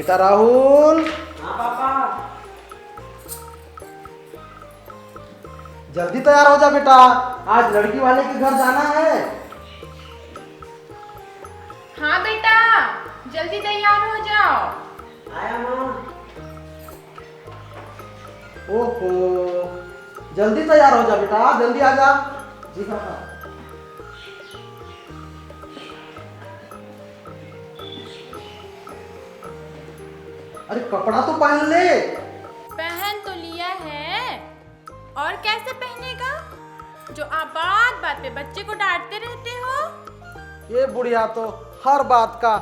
बेटा राहुल। हाँ पापा। जल्दी तैयार हो जा बेटा, आज लड़की वाले के घर जाना है। हाँ बेटा, जल्दी तैयार हो जाओ। आया माँ। ओहो, जल्दी तैयार हो जा बेटा, जल्दी आ जा। जी पापा। अरे कपड़ा तो पहन ले। पहन तो लिया है, और कैसे पहनेगा जो आप बात बात पे बच्चे को डांटते रहते हो। ये बुढ़िया तो हर बात का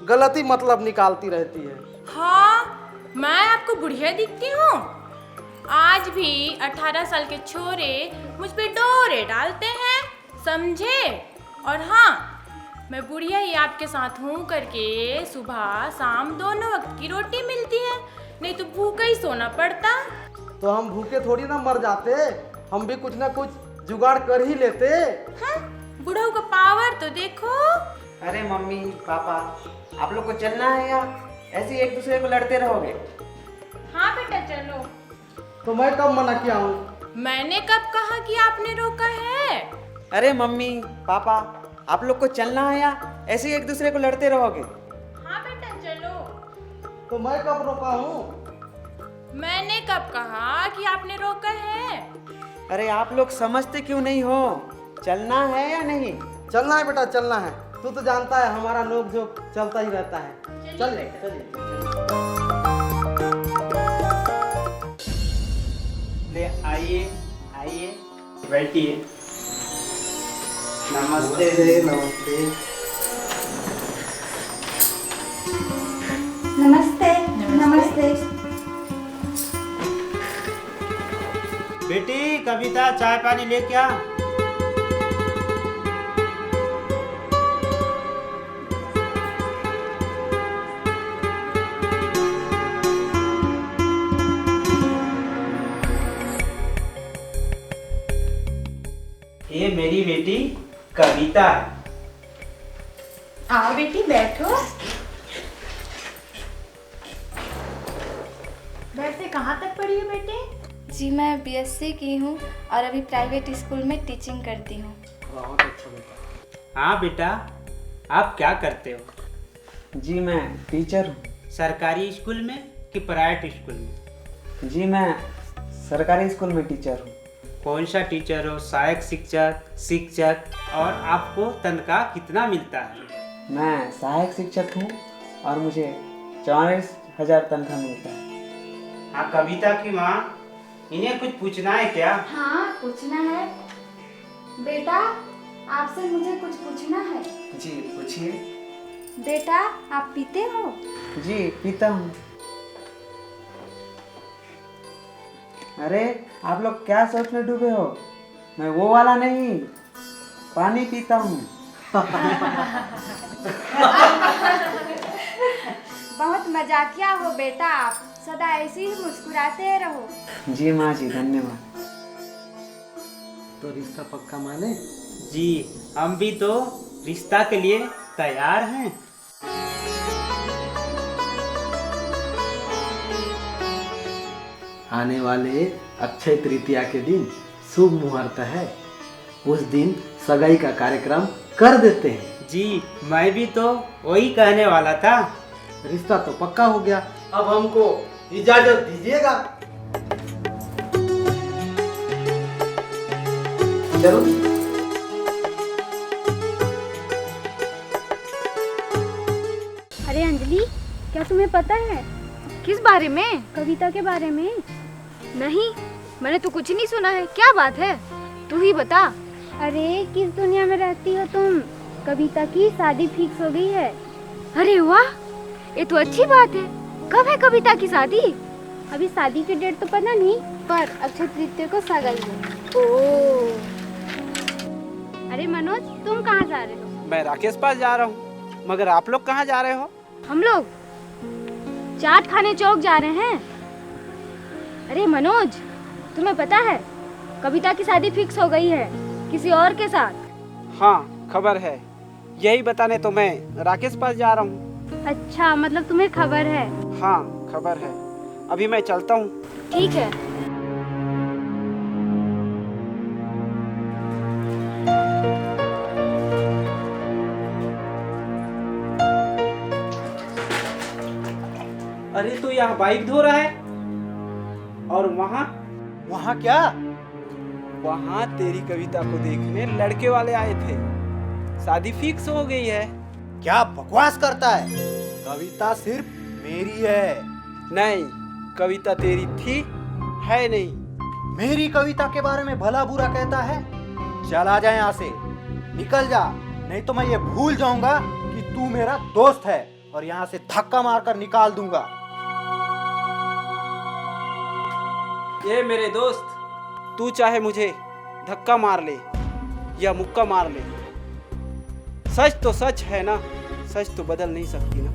गलती मतलब निकालती रहती है। हाँ, मैं आपको बुढ़िया दिखती हूँ। आज भी 18 साल के छोरे मुझ पे डोरे डालते हैं, समझे। और हाँ, मैं बुढ़िया ही आपके साथ हूँ करके सुबह शाम दोनों वक्त की रोटी मिलती है, नहीं तो भूखा ही सोना पड़ता। तो हम भूखे थोड़ी ना मर जाते, हम भी कुछ ना कुछ जुगाड़ कर ही लेते। हाँ, बुढ़ऊ का पावर तो देखो। अरे मम्मी पापा, आप लोग को चलना है या ऐसे ही एक दूसरे को लड़ते रहोगे? हाँ बेटा चलो। तो मैं कब मना किया हूँ? मैंने कब कहा कि आपने रोका है? अरे मम्मी पापा, आप लोग को चलना है या ऐसे ही एक दूसरे को लड़ते रहोगे? हाँ बेटा चलो। तो मैं कब रोका हूँ? मैंने कब कहा कि आपने रोका है? अरे आप लोग समझते क्यों नहीं हो? चलना है या नहीं? चलना है बेटा, चलना है। तू तो जानता है हमारा नोक झोंक चलता ही रहता है। चल चलिए। ले आइए आइए, बैठिए। नमस्ते। नमस्ते। नमस्ते। नमस्ते। बेटी कविता, चाय पानी ले क्या? ये मेरी बेटी कविता है। आओ बेटी बैठो। वैसे कहाँ तक पढ़ी हो बेटे? जी मैं बीएससी की हूँ और अभी प्राइवेट स्कूल में टीचिंग करती हूँ। बहुत अच्छा बेटा। हाँ बेटा, आप क्या करते हो? जी मैं टीचर हूँ। सरकारी स्कूल में कि प्राइवेट स्कूल में? जी मैं सरकारी स्कूल में टीचर हूँ। कौन सा टीचर हो? सहायक शिक्षक, शिक्षक? और आपको तनख्वाह कितना मिलता है? मैं सहायक शिक्षक हूँ और मुझे 44,000 तनख्वाह मिलता है। हाँ कविता की माँ, इन्हें कुछ पूछना है क्या? हाँ पूछना है बेटा, आपसे मुझे कुछ पूछना है। जी पूछिए। बेटा आप पीते हो? जी पीता हूँ। अरे आप लोग क्या सोच में डूबे हो? मैं वो वाला नहीं, पानी पीता हूँ। बहुत मजाकिया हो बेटा आप, सदा ऐसे ही मुस्कुराते रहो। जी माँ जी धन्यवाद। तो रिश्ता पक्का माने? जी, हम भी तो रिश्ता के लिए तैयार हैं। आने वाले अक्षय तृतीया के दिन शुभ मुहूर्त है, उस दिन सगाई का कार्यक्रम कर देते हैं। जी, मैं भी तो वही कहने वाला था। रिश्ता तो पक्का हो गया, अब हमको इजाजत दीजिएगा। चलो। अरे अंजलि, क्या तुम्हें पता है? किस बारे में? कविता के बारे में। नहीं, मैंने तो कुछ नहीं सुना है। क्या बात है, तू ही बता। अरे किस दुनिया में रहती हो तुम? कविता की शादी फिक्स हो गई है। अरे वाह, ये तो अच्छी बात है। कब है कविता की शादी? अभी शादी की डेट तो पता नहीं, पर अक्षय तृतीया को सगाई है। ओह, अरे मनोज, तुम कहाँ जा रहे हो? मैं राकेश पास जा रहा हूँ, मगर आप लोग कहाँ जा रहे हो? हम लोग चाट खाने चौक जा रहे हैं। अरे मनोज, तुम्हें पता है कविता की शादी फिक्स हो गई है किसी और के साथ। हाँ खबर है, यही बताने तो मैं राकेश पास जा रहा हूँ। अच्छा, मतलब तुम्हें खबर है। हाँ खबर है। अभी मैं चलता हूँ। ठीक है। अरे तू यहाँ बाइक धो रहा है और वहाँ वहाँ क्या? वहाँ तेरी कविता को देखने लड़के वाले आए थे। शादी फिक्स हो गई है। क्या बकवास करता है? कविता सिर्फ मेरी है। नहीं, कविता तेरी थी, है नहीं। मेरी कविता के बारे में भला बुरा कहता है? चला जा यहाँ से, निकल जा, नहीं तो मैं ये भूल जाऊंगा कि तू मेरा दोस्त है और यहाँ से धक्का मारकर निकाल दूंगा। ये मेरे दोस्त, तू चाहे मुझे धक्का मार ले या मुक्का मार ले, सच तो सच है ना, सच तो बदल नहीं सकती ना।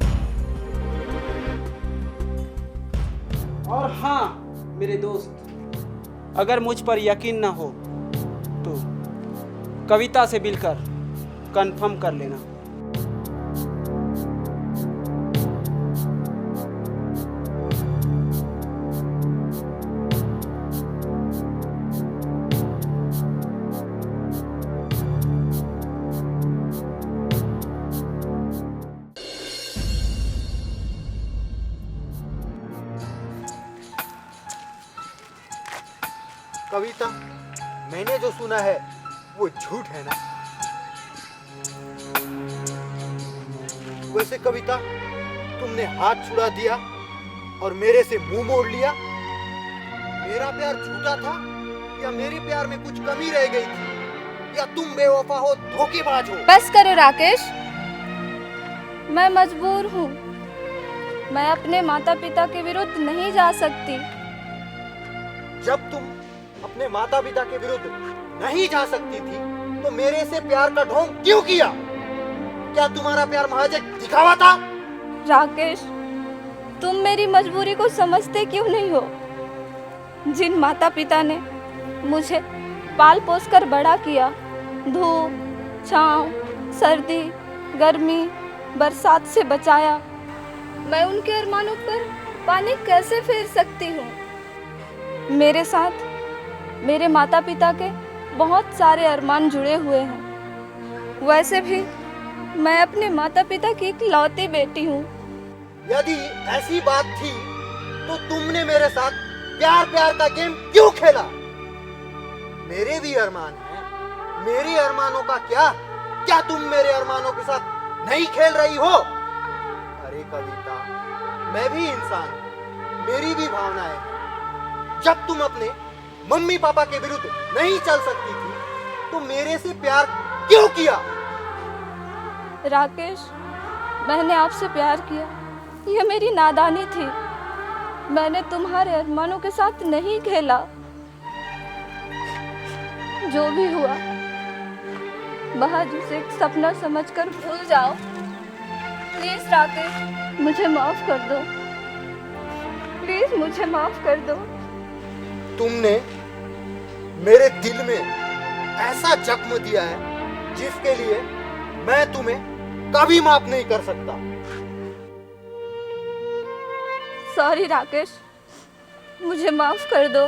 और हाँ मेरे दोस्त, अगर मुझ पर यकीन ना हो तो कविता से मिलकर कंफर्म कर लेना। कविता, मैंने जो सुना है वो झूठ है ना? वैसे कविता, तुमने हाथ छुड़ा दिया और मेरे से मुंह मोड़ लिया। मेरा प्यार झूठा था या मेरे प्यार में कुछ कमी रह गई थी, या तुम बेवफा हो, धोखेबाज हो? बस करो राकेश, मैं मजबूर हूँ। मैं अपने माता पिता के विरुद्ध नहीं जा सकती। जब तुम अपने माता पिता के विरुद्ध नहीं जा सकती थी तो मेरे से प्यार का ढोंग क्यों किया? क्या तुम्हारा प्यार महज एक दिखावा था? राकेश, तुम मेरी मजबूरी को समझते क्यों नहीं हो? जिन माता पिता ने मुझे पाल पोस कर बड़ा किया, धूप छांव, सर्दी गर्मी बरसात से बचाया, मैं उनके अरमानों पर पानी कैसे फेर सकती हूँ? मेरे साथ मेरे माता पिता के बहुत सारे अरमान जुड़े हुए हैं। वैसे भी मैं अपने माता पिता की इकलौती बेटी हूँ। यदि ऐसी बात थी तो तुमने मेरे साथ प्यार प्यार का गेम क्यों खेला? मेरे भी अरमान हैं। मेरे अरमानों का क्या? क्या तुम मेरे अरमानों के साथ नहीं खेल रही हो? अरे कविता, मैं भी इंसान हूँ, मेरी भी भावनाएं हैं। जब तुम अपने मम्मी पापा के विरुद्ध नहीं चल सकती थी तो मेरे से प्यार क्यों किया? राकेश, मैंने आपसे प्यार किया, यह मेरी नादानी थी। मैंने तुम्हारे अरमानों के साथ नहीं खेला। जो भी हुआ महज उसे एक सपना समझकर भूल जाओ। प्लीज राकेश, मुझे माफ कर दो। प्लीज मुझे माफ कर दो। तुमने मेरे दिल में ऐसा जख्म दिया है जिसके लिए मैं तुम्हें कभी माफ नहीं कर सकता। सॉरी राकेश, मुझे माफ कर दो।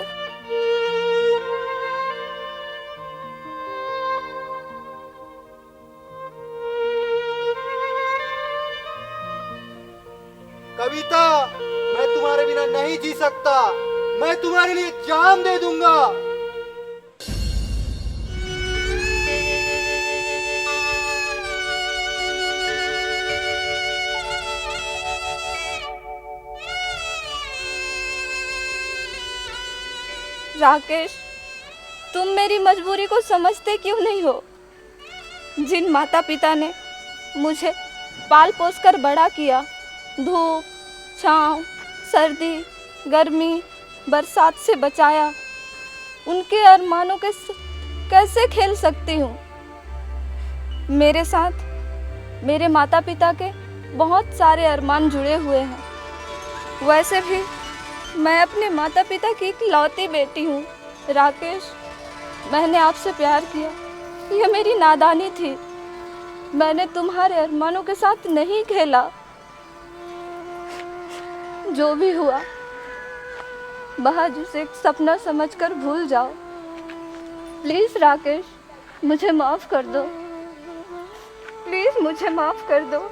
कविता, मैं तुम्हारे बिना नहीं जी सकता। मैं तुम्हारे लिए जान दे दूंगा। राकेश, तुम मेरी मजबूरी को समझते क्यों नहीं हो? जिन माता पिता ने मुझे पाल पोस कर बड़ा किया, धूप छांव, सर्दी गर्मी बरसात से बचाया, उनके अरमानों के कैसे खेल सकती हूँ? मेरे साथ मेरे माता पिता के बहुत सारे अरमान जुड़े हुए हैं। वैसे भी मैं अपने माता पिता की इकलौती बेटी हूँ। राकेश, मैंने आपसे प्यार किया, यह मेरी नादानी थी। मैंने तुम्हारे अरमानों के साथ नहीं खेला। जो भी हुआ महज उसे एक सपना समझकर भूल जाओ। प्लीज राकेश, मुझे माफ कर दो। प्लीज मुझे माफ कर दो।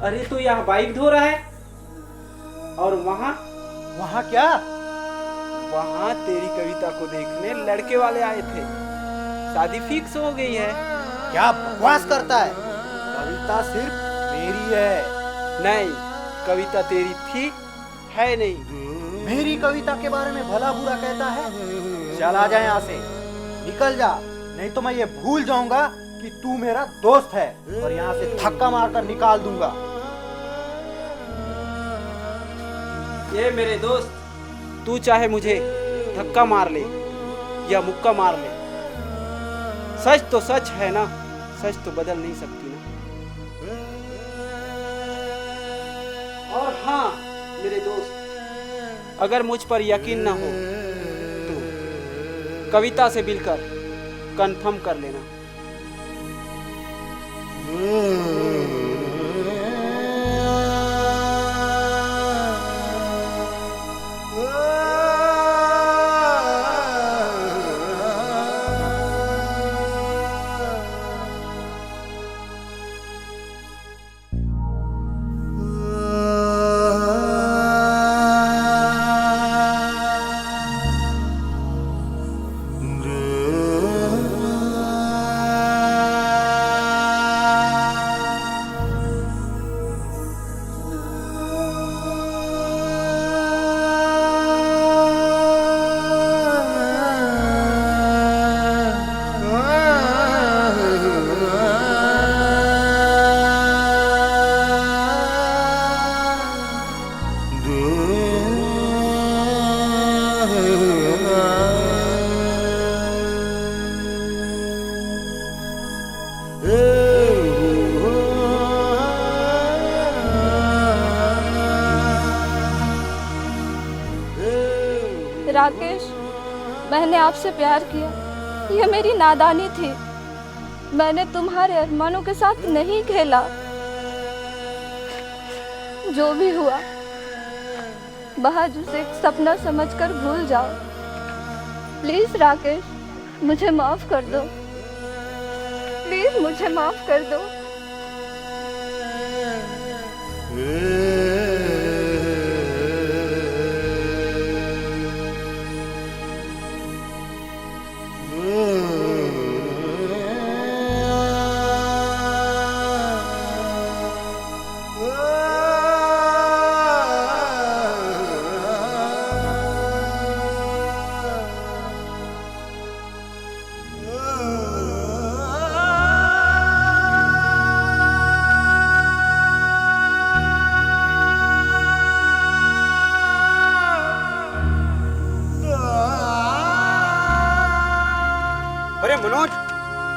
अरे तो यहाँ बाइक धो रहा है और वहाँ वहाँ क्या? वहाँ तेरी कविता को देखने लड़के वाले आए थे। शादी फिक्स हो गई है। क्या बकवास करता है? कविता सिर्फ मेरी है। नहीं, कविता तेरी थी, है नहीं। मेरी कविता के बारे में भला बुरा कहता है? चल आ जा यहाँ से, निकल जा, नहीं तो मैं ये भूल जाऊंगा कि तू मेरा दोस्त है और यहाँ से धक्का मारकर निकाल दूंगा। ये मेरे दोस्त, तू चाहे मुझे धक्का मार ले या मुक्का मार ले, सच तो सच है ना, सच तो बदल नहीं सकती ना। और हाँ मेरे दोस्त, अगर मुझ पर यकीन ना हो तो कविता से मिलकर कंफर्म कर लेना। राकेश, मैंने आपसे प्यार किया, यह मेरी नादानी थी। मैंने तुम्हारे अरमानों के साथ नहीं खेला। जो भी हुआ महज उसे एक सपना समझकर भूल जाओ। प्लीज राकेश, मुझे माफ कर दो। प्लीज मुझे माफ कर दो। अरे मनोज,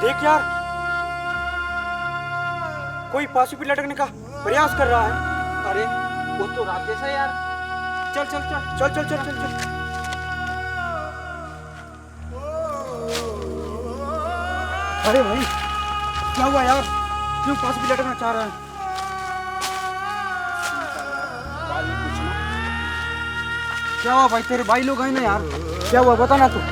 देख यार, कोई फांसी पे लटकने का प्रयास कर रहा है। अरे वो तो राकेश है यार। चल चल चल चल चल चल चल चल। अरे भाई, क्या हुआ यार? क्यों फांसी पे लटकना चाह रहा है? क्या हुआ भाई? तेरे भाई लोग हैं ना यार, क्या हुआ बता ना तू।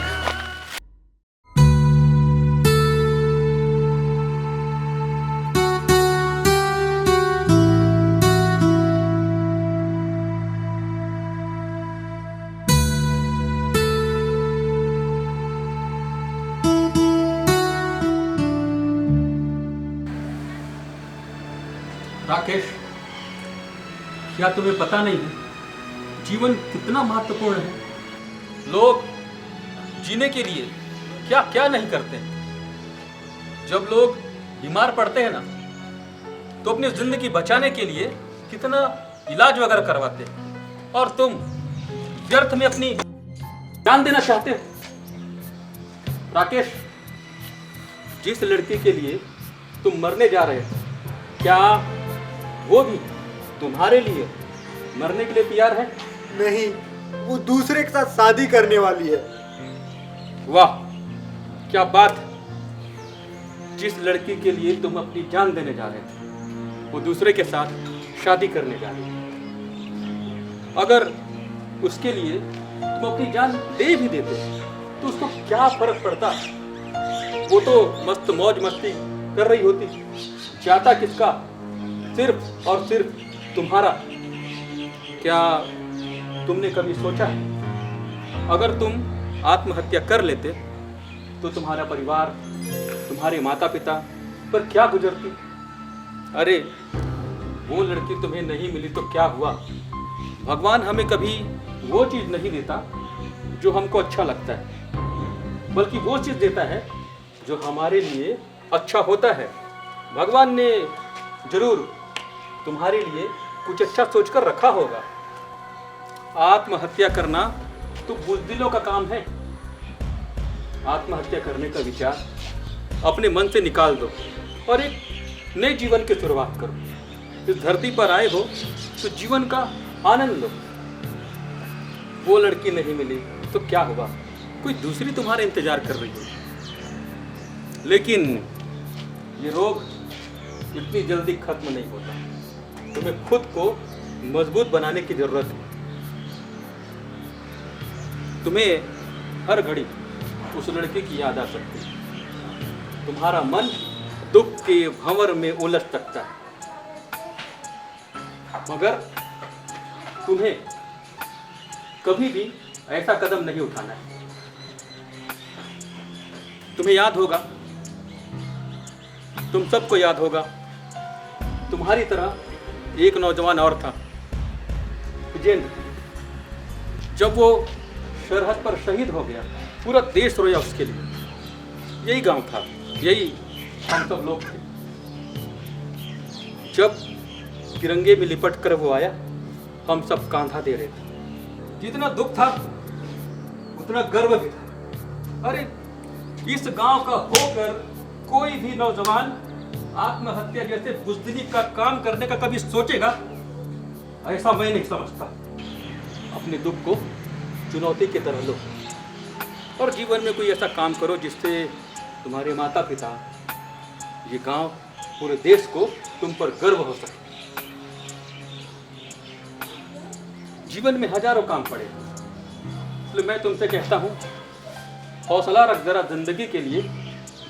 राकेश, क्या तुम्हें पता नहीं है जीवन कितना महत्वपूर्ण है? लोग जीने के लिए क्या क्या नहीं करते हैं। जब लोग बीमार पड़ते हैं ना, तो अपनी जिंदगी बचाने के लिए कितना इलाज वगैरह करवाते हैं, और तुम व्यर्थ में अपनी जान देना चाहते हो। राकेश, जिस लड़की के लिए तुम मरने जा रहे हो, क्या वो भी तुम्हारे लिए मरने के लिए तैयार है? नहीं, वो दूसरे के साथ शादी करने वाली है। वाह, क्या बात है। जिस लड़की के लिए तुम अपनी जान देने जा रहे थे, वो दूसरे के साथ शादी करने जा रही है। अगर उसके लिए तुम अपनी जान दे भी देते तो उसको क्या फर्क पड़ता? वो तो मस्त मौज मस्ती कर रही होती। जाता किसका? सिर्फ और सिर्फ तुम्हारा। क्या तुमने कभी सोचा अगर तुम आत्महत्या कर लेते तो तुम्हारा परिवार, तुम्हारे माता पिता पर क्या गुजरती? अरे वो लड़की तुम्हें नहीं मिली तो क्या हुआ? भगवान हमें कभी वो चीज नहीं देता जो हमको अच्छा लगता है, बल्कि वो चीज देता है जो हमारे लिए अच्छा होता है। भगवान ने जरूर तुम्हारे लिए कुछ अच्छा सोचकर रखा होगा। आत्महत्या करना तो बुज़दिलों का काम है। आत्महत्या करने का विचार अपने मन से निकाल दो और एक नए जीवन की शुरुआत करो। इस धरती पर आए हो तो जीवन का आनंद लो। वो लड़की नहीं मिली तो क्या हुआ? कोई दूसरी तुम्हारा इंतजार कर रही है। लेकिन ये रोग इतनी जल्दी खत्म नहीं होता। तुम्हें खुद को मजबूत बनाने की जरूरत है। तुम्हें हर घड़ी उस लड़के की याद आ सकती है। तुम्हारा मन दुख के भंवर में उलझ सकता है, मगर तुम्हें कभी भी ऐसा कदम नहीं उठाना है। तुम्हें याद होगा, तुम सबको याद होगा, तुम्हारी तरह एक नौजवान और था, विजेंद्र। जब वो सरहद पर शहीद हो गया, पूरा देश रोया उसके लिए। यही गांव था, यही हम सब लोग थे। जब तिरंगे में लिपट कर वो आया, हम सब कांधा दे रहे थे। जितना दुख था उतना गर्व भी था। अरे इस गांव का होकर कोई भी नौजवान आत्महत्या जैसे बुज़दिली का काम करने का कभी सोचेगा? ऐसा मैं नहीं समझता। अपने दुख को चुनौती की तरह लो और जीवन में कोई ऐसा काम करो जिससे तुम्हारे माता पिता, ये गांव, पूरे देश को तुम पर गर्व हो सके। जीवन में हजारों काम पड़े, इसलिए मैं तुमसे कहता हूँ, हौसला रख जरा जिंदगी के लिए।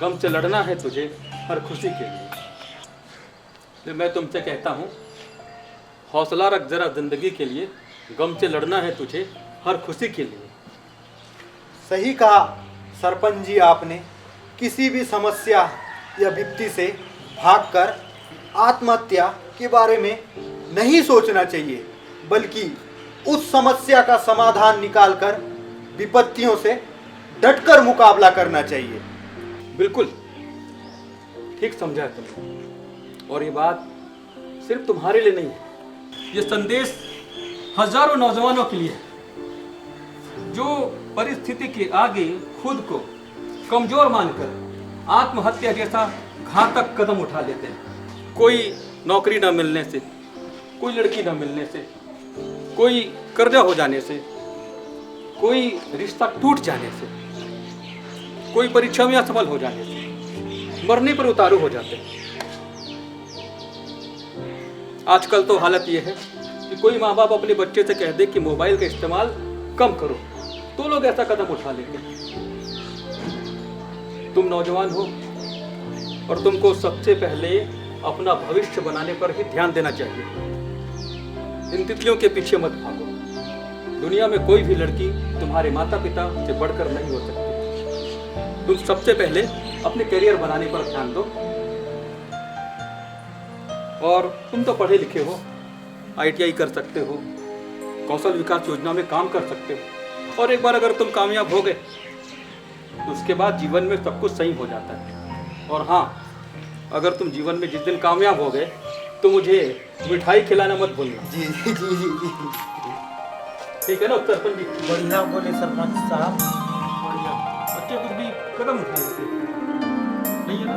गम से लड़ना है तुझे हर खुशी के लिए। इसलिए मैं तुमसे कहता हूँ, हौसला रख जरा जिंदगी के लिए। गम से लड़ना है तुझे हर खुशी के लिए। सही कहा सरपंच जी आपने। किसी भी समस्या या विपत्ति से भागकर आत्महत्या के बारे में नहीं सोचना चाहिए, बल्कि उस समस्या का समाधान निकालकर विपत्तियों से डटकर मुकाबला करना चाहिए। बिल्कुल ठीक समझा है तुमने। और ये बात सिर्फ तुम्हारे लिए नहीं है, ये संदेश हजारों नौजवानों के लिए है जो परिस्थिति के आगे खुद को कमजोर मानकर आत्महत्या जैसा घातक कदम उठा लेते हैं। कोई नौकरी न मिलने से, कोई लड़की न मिलने से, कोई कर्जा हो जाने से, कोई रिश्ता टूट जाने से, कोई परीक्षा में असफल हो जाने से, मरने पर उतारू हो जाते हैं। आजकल तो हालत यह है कि कोई माँ बाप अपने बच्चे से कह दे कि मोबाइल का इस्तेमाल कम करो, तो लोग ऐसा कदम उठा लेंगे। तुम नौजवान हो और तुमको सबसे पहले अपना भविष्य बनाने पर ही ध्यान देना चाहिए। इन तितलियों के पीछे मत भागो। दुनिया में कोई भी लड़की तुम्हारे माता पिता से बढ़कर नहीं हो सकती। तुम सबसे पहले अपने करियर बनाने पर ध्यान दो। और तुम तो पढ़े लिखे हो, ITI कर सकते हो, कौशल विकास योजना में काम कर सकते हो। और एक बार अगर तुम कामयाब हो गए तो उसके बाद जीवन में सब कुछ सही हो जाता है। और हाँ, अगर तुम जीवन में जिस दिन कामयाब हो गए तो मुझे मिठाई खिलाना मत भूलना। जी जी जी जी। ठीक है ना सरपंच जी? बढ़िया बोले सरपंच साहब। बढ़िया। बच्चे कुछ भी कदम उठा लेते नहीं है ना?